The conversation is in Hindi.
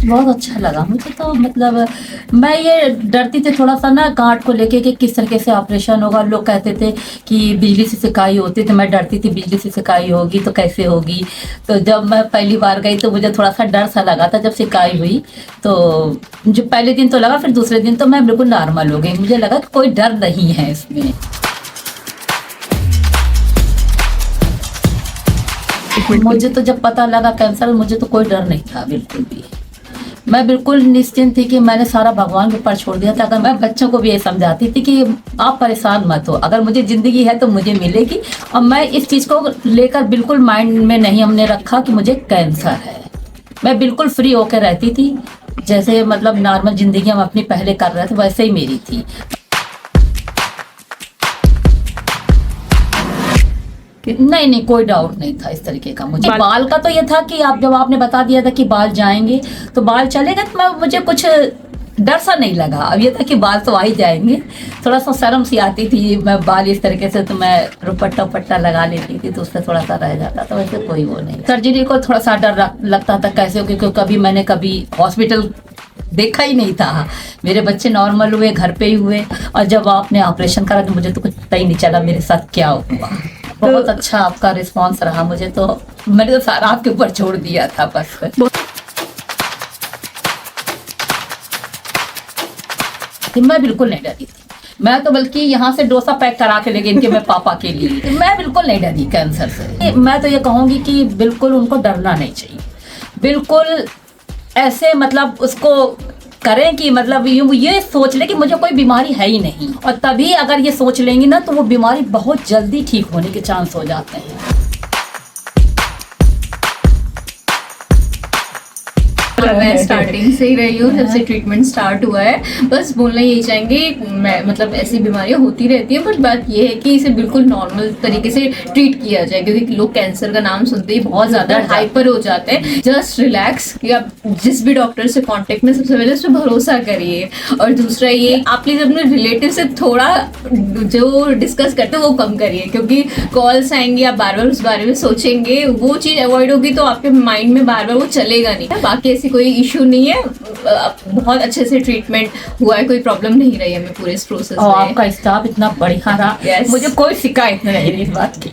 बहुत अच्छा लगा मुझे तो, मतलब मैं ये डरती थी थोड़ा सा ना गांठ को लेके कि किस तरीके से ऑपरेशन होगा। लोग कहते थे कि बिजली से सिकाई होती, तो मैं डरती थी बिजली से सिकाई होगी तो कैसे होगी। तो जब मैं पहली बार गई तो मुझे थोड़ा सा डर सा लगा था। जब सिकाई हुई तो जो पहले दिन तो लगा, फिर दूसरे दिन तो मैं बिल्कुल नॉर्मल हो गई। मुझे लगा कि कोई डर नहीं है इसमें। मुझे तो जब पता लगा कैंसर, मुझे तो कोई डर नहीं था बिल्कुल भी। मैं बिल्कुल निश्चिंत थी कि मैंने सारा भगवान के ऊपर छोड़ दिया था। अगर मैं बच्चों को भी ये समझाती थी कि आप परेशान मत हो, अगर मुझे ज़िंदगी है तो मुझे मिलेगी। और मैं इस चीज़ को लेकर बिल्कुल माइंड में नहीं हमने रखा कि मुझे कैंसर है। मैं बिल्कुल फ्री होकर रहती थी, जैसे मतलब नॉर्मल ज़िंदगी हम अपनी पहले कर रहे थे वैसे ही मेरी थी। नहीं, कोई डाउट नहीं था इस तरीके का मुझे। बाल का तो ये था कि आप जब आपने बता दिया था कि बाल जाएंगे तो बाल चलेगा, तो मुझे कुछ डर सा नहीं लगा। अब ये था कि बाल तो आ ही जाएंगे। थोड़ा सा शर्म सी आती थी, मैं बाल इस तरीके से तो मैं दुपट्टा लगा लेती थी तो उससे थोड़ा सा रह जाता था। वैसे कोई वो नहीं। सर्जरी को थोड़ा सा डर लगता था कैसे, क्योंकि कभी मैंने कभी हॉस्पिटल देखा ही नहीं था। मेरे बच्चे नॉर्मल हुए, घर पे ही हुए, और जब आपने ऑपरेशन करा तो मुझे तो कुछ पता ही नहीं चला मेरे साथ क्या हुआ। बहुत अच्छा आपका रिस्पांस रहा। मुझे तो, मैंने तो सारा आपके ऊपर छोड़ दिया था बस। मैं बिल्कुल नहीं डरी थी। मैं तो बल्कि यहाँ से डोसा पैक करा के ले गई इनके मैं पापा के लिए। मैं बिल्कुल नहीं डरी कैंसर से। मैं तो ये कहूँगी कि बिल्कुल उनको डरना नहीं चाहिए। बिल्कुल ऐसे मतलब उसको करें कि मतलब ये सोच ले कि मुझे कोई बीमारी है ही नहीं, और तभी अगर ये सोच लेंगी ना तो वो बीमारी बहुत जल्दी ठीक होने के चांस हो जाते हैं। मैं स्टार्टिंग से ही रही हूँ, जब से ट्रीटमेंट स्टार्ट हुआ है। बस बोलना यही चाहेंगे, मैं मतलब ऐसी बीमारियां होती रहती हैं, बट बात ये है कि इसे बिल्कुल नॉर्मल तरीके से ट्रीट किया जाए, क्योंकि लोग कैंसर का नाम सुनते ही बहुत ज़्यादा हाइपर हो जाते हैं। जस्ट रिलैक्स, कि आप जिस भी डॉक्टर से कांटेक्ट में सबसे पहले उस पर भरोसा करिए। और दूसरा ये, आप प्लीज़ अपने रिलेटिव से थोड़ा जो डिस्कस करते हैं वो कम करिए, क्योंकि कॉल्स आएंगी, आप बार बार उस बारे में सोचेंगे, वो चीज़ अवॉइड होगी तो आपके माइंड में बार बार वो चलेगा नहीं। बाकी ऐसी कोई इशू नहीं है, बहुत अच्छे से ट्रीटमेंट हुआ है, कोई प्रॉब्लम नहीं रही हमें पूरे इस प्रोसेस में। आपका स्टाफ इतना बढ़िया रहा, मुझे कोई शिकायत नहीं रही इस बात की।